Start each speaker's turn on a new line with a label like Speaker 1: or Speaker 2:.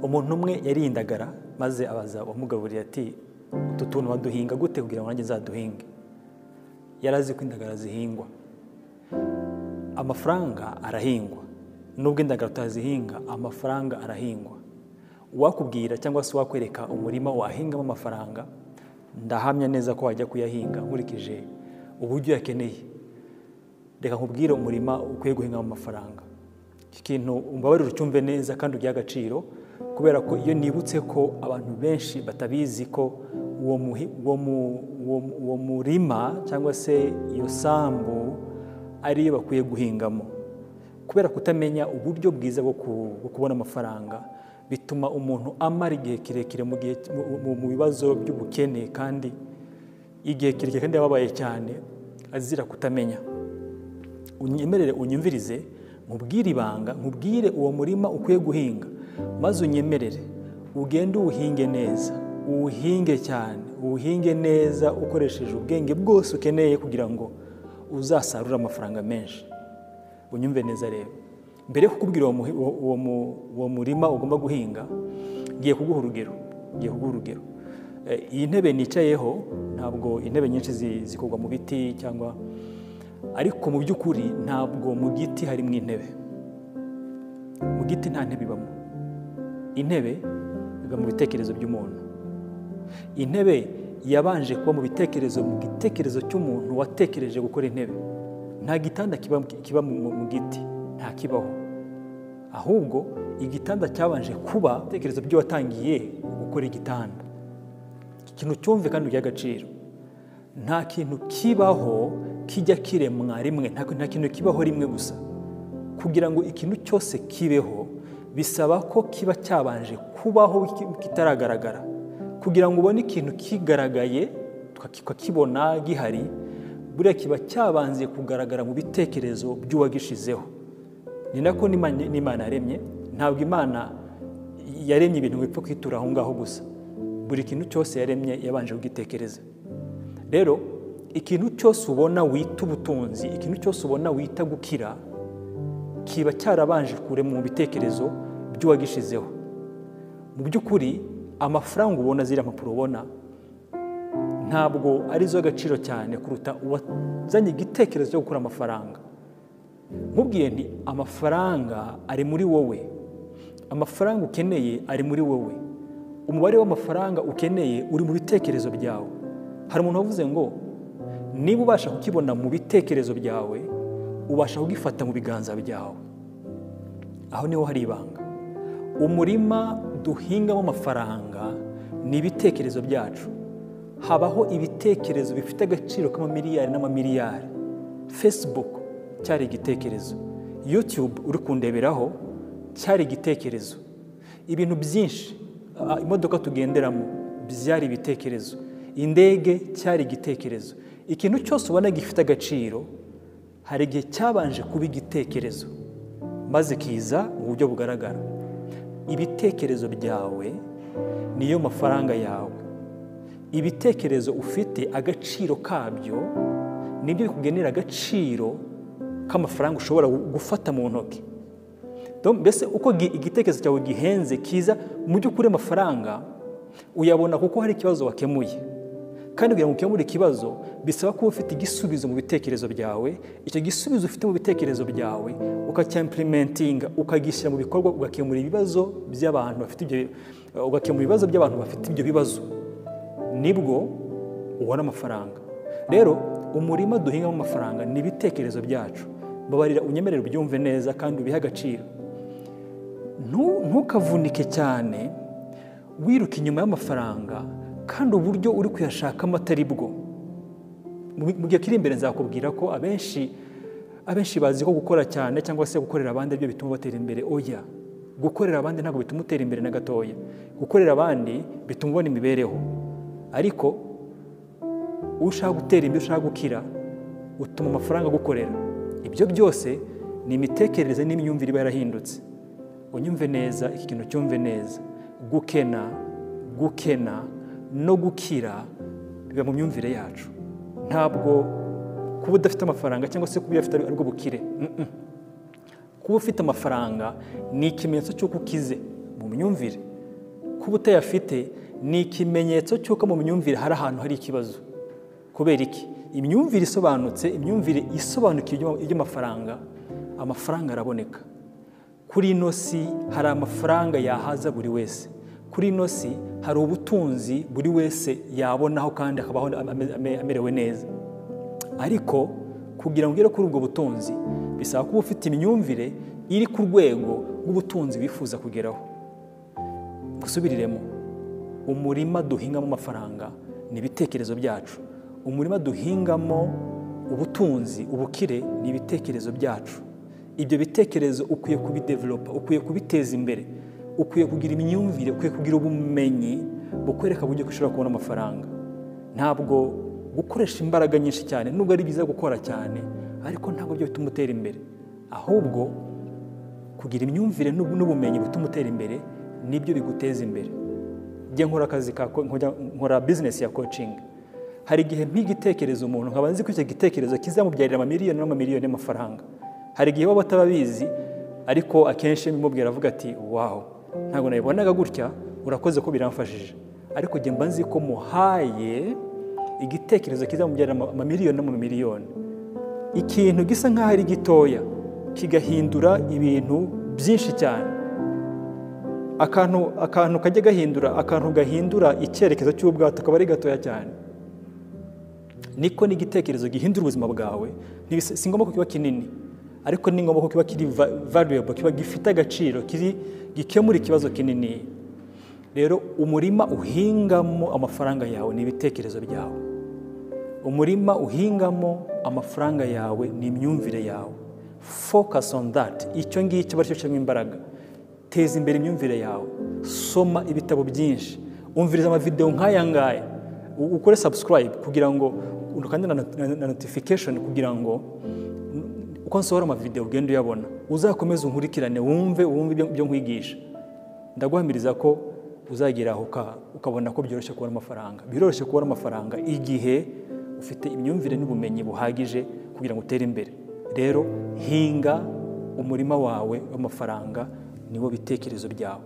Speaker 1: umuntu umwe yari indagara maze abaza umugaburiye ati utu tuntu baduhinga gute kugira ngo nanjye nzaduhinge. Yarazi ko indagara zihingwa, amafaranga arahingwa, nubwo indagara utazihinga amafaranga arahingwa. Wakubwira cyangwa se wakwereka umurima wahingamo amafaranga, ndahamya neza ko wajya kuyahinga nkurikije uburyo yakeneye. Reka nkubwire umurima ukwiye guhingamo amafaranga. Iki kintu umbabarira ucyumve neza kandi ugiye agaciro, kubera ko iyo nibutse ko abantu benshi batabizi ko uwo murima cyangwa se iyo sambu ariyo bakwiye guhingamo. Kubera kutamenya uburyo bwiza bwo kubona amafaranga, bituma umuntu amara igihe kirekire mu bibazo by'ubukene, kandi igihe kirekire kandi yababaye cyane azira kutamenya. Unyemerere unyumvirize, nkubwire ibanga, nkubwire uwo murima ukwiye guhinga, maze unyemerere ugende uwuhinge neza, uwuhinge cyane, uwuhinge neza ukoresheje ubwenge bwose ukeneye kugira ngo uzasarure amafaranga menshi. Unyumve neza rero, mbere yo kukubwira uwo murima ugomba guhinga, ngiye kuguha urugero. Iyi ntebe nicayeho, ntabwo intebe nyinshi zikorwa mu biti cyangwa, ariko mu by'ukuri ntabwo mu giti harimo intebe. Mu giti nta ntebe ibamo. Intebe iba mu bitekerezo by'umuntu. Intebe yabanje kuba mu gitekerezo cy'umuntu watekereje gukora intebe. Nta gitanda kiba mu giti, nta kibaho. Ahubwo igitanda cyabanje kuba ibitekerezo by'uwatangiye gukora igitanda. Ikintu cyumve kandi ugiye agaciro. Nta kintu kibaho kijya kiremwa rimwe, nta kintu kibaho rimwe gusa. Kugira ngo ikintu cyose kibeho bisaba ko kiba cyabanje kubaho kitaragaragara. Kugira ngo ubone ikintu kigaragaye tukakibona gihari, buriya kiba cyabanze kugaragara mu bitekerezo by'uwagishizeho. Ni nako n'Imana yaremye. Ntabwo Imana yaremye ibintu bipfa kwitura aho ngaho gusa. Buri kintu cyose yaremye yabanje kugitekereza. Rero ikintu cyose ubona wita ubutunzi, ikintu cyose ubona wita gukira, kiba cyarabanje kuremwa mu bitekerezo by'uwagishizeho. Mu by'ukuri amafaranga ubona, ziriya mpapuro ubona, ntabwo ari zo agaciro cyane kuruta uwazanye igitekerezo cyo gukora amafaranga. Nkubwiye nti amafaranga ari muri wowe, amafaranga ukeneye ari muri wowe, umubare w'amafaranga ukeneye uri mu bitekerezo byawe. Hari umuntu wavuze ngo niba ubasha kukibona mu bitekerezo byawe, ubasha kugifata mu biganza byawe. Aho niho hari ibanga. Umurima duhingamo amafaranga ni ibitekerezo byacu. Habaho ibitekerezo bifite agaciro k'amamiliyari n'amamiliyari. Facebook cyari igitekerezo, YouTube uri kundeberaho cyari igitekerezo, ibintu byinshi, imodoka tugenderamo byari ibitekerezo, indege cyari igitekerezo. Ikintu cyose ubona gifite agaciro hari igihe cyabanje kuba igitekerezo maze kiza mu buryo bugaragara. Ibitekerezo byawe niyo mafaranga yawe. Ibitekerezo ufite agaciro kabyo nibyo bikugenera agaciro k'amafaranga ushobora gufata mu ntoki. Mbese uko igitekerezo cyawe gihenze kiza mu by'ukuri amafaranga uyabona kuko hari ikibazo wakemuye. Kandi kugira ngo ukemure ikibazo bisaba kuba ufite igisubizo mu bitekerezo byawe. Icyo gisubizo ufite mu bitekerezo byawe ukacyaimplementinga, ukagishyira mu bikorwa, ugakemura ibibazo by'abantu bafite ibyo bibazo, nibwo ubona amafaranga. Rero umurima duhingamo amafaranga ni ibitekerezo byacu. Babarira unyemerere ubyumve neza kandi ubihe agaciro. Ntukavunike cyane wiruka inyuma y'amafaranga kandi uburyo uri kuyashakamo atari bwo. Mu gihe kiri imbere nzakubwira ko abenshi bazi ko gukora cyane cyangwa se gukorera abandi byo bituma batera imbere. Oya, gukorera abandi ntabwo bituma utera imbere na gatoya. Gukorera abandi bituma ubona imibereho, ariko ushaka gutera imbere, ushaka gukira, utuma amafaranga gukorera. Ibyo byose ni imitekerereze n'imyumvire iba yarahindutse. Unyumve neza, iki kintu cyumve neza. Gukena no gukira biba mu myumvire yacu. Ntabwo kuba udafite amafaranga cyangwa se kuba uyafite aribwo bukire. Kuba ufite amafaranga ni ikimenyetso cy'uko ukize mu myumvire. kuba utayafite ni ikimenyetso cy'uko mu myumvire hari ahantu hari ikibazo. Kubera iki? Imyumvire isobanutse, imyumvire isobanukiye iby'amafaranga, amafaranga araboneka. Kuri ino si hari amafaranga yahaza buri wese. Kuri ino si hari ubutunzi buri wese yabonaho kandi akabaho amerewe neza. Ariko kugira ngo ugere kuri ubwo butunzi bisaba kuba ufite imyumvire iri ku rwego rw'ubutunzi wifuza kugeraho. Gusubiriremo, umurima duhingamo amafaranga ni ibitekerezo byacu. Umurima duhingamo ubutunzi, ubukire ni ibitekerezo byacu. Ibyo bitekerezo ukwiye kubidevelopa, ukwiye kubiteza imbere, ukwiye kugira imyumvire, ukwiye kugira ubumenyi bukwereka uburyo ushobora kubona amafaranga. Ntabwo gukoresha imbaraga nyinshi cyane, nubwo ari byiza gukora cyane, ariko ntabwo byo bituma utera imbere. Ahubwo kugira imyumvire n'ubumenyi butuma utera imbere nibyo biguteza imbere. Njye nkora akazi nkora business ya coaching. Hari igihe igitekerezo umuntu nkaba nzi ko icyo gitekerezo kizamubyarira amamiliyoni n'amamiliyoni y'amafaranga. Hari igihe baba batababizi, ariko akenshi bimubwira avuga ati wow, ntabwo nabibonaga gutya, urakoze ko biramfashije. Ariko njye mba nzi ko muhaye igitekerezo kizamubyarira amamiliyoni n'amamiliyoni. Ikintu gisa nk'aho ari gitoya kigahindura ibintu byinshi cyane. Akantu kajya gahindura, akantu gahindura icyerekezo cy'ubwato akaba ari gatoya cyane. Niko n'igitekerezo gihindura ubuzima bwawe. Si ngombwa ko kiba kinini, ariko ni ngombwa ko kiba kiri valuable, kiba gifite agaciro, gikemura ikibazo kinini. Rero umurima uhingamo amafaranga yawe ni ibitekerezo byawe. Umurima uhingamo amafaranga yawe ni imyumvire yawe. Focus on that. Icyo ngicyo baricyo cyangwa imbaraga. Teza imbere imyumvire yawe. Soma ibitabo byinshi. Umviriza amavideo nk'aya ngaya. Ukore subscribe kugira ngo ukande na notification kugira ngo uko nsohora amavideo ugende uyabona. Uzakomeza unkurikirane wumve ibyo nkwigisha. Ndaguhamiriza ko uzagera aho ukabona ko byoroshye kubona amafaranga. Biroroshye kubona amafaranga igihe ufite imyumvire n'ubumenyi buhagije kugira ngo utere imbere. Rero hinga umurima wawe w'amafaranga, niwo bitekerezo byawe.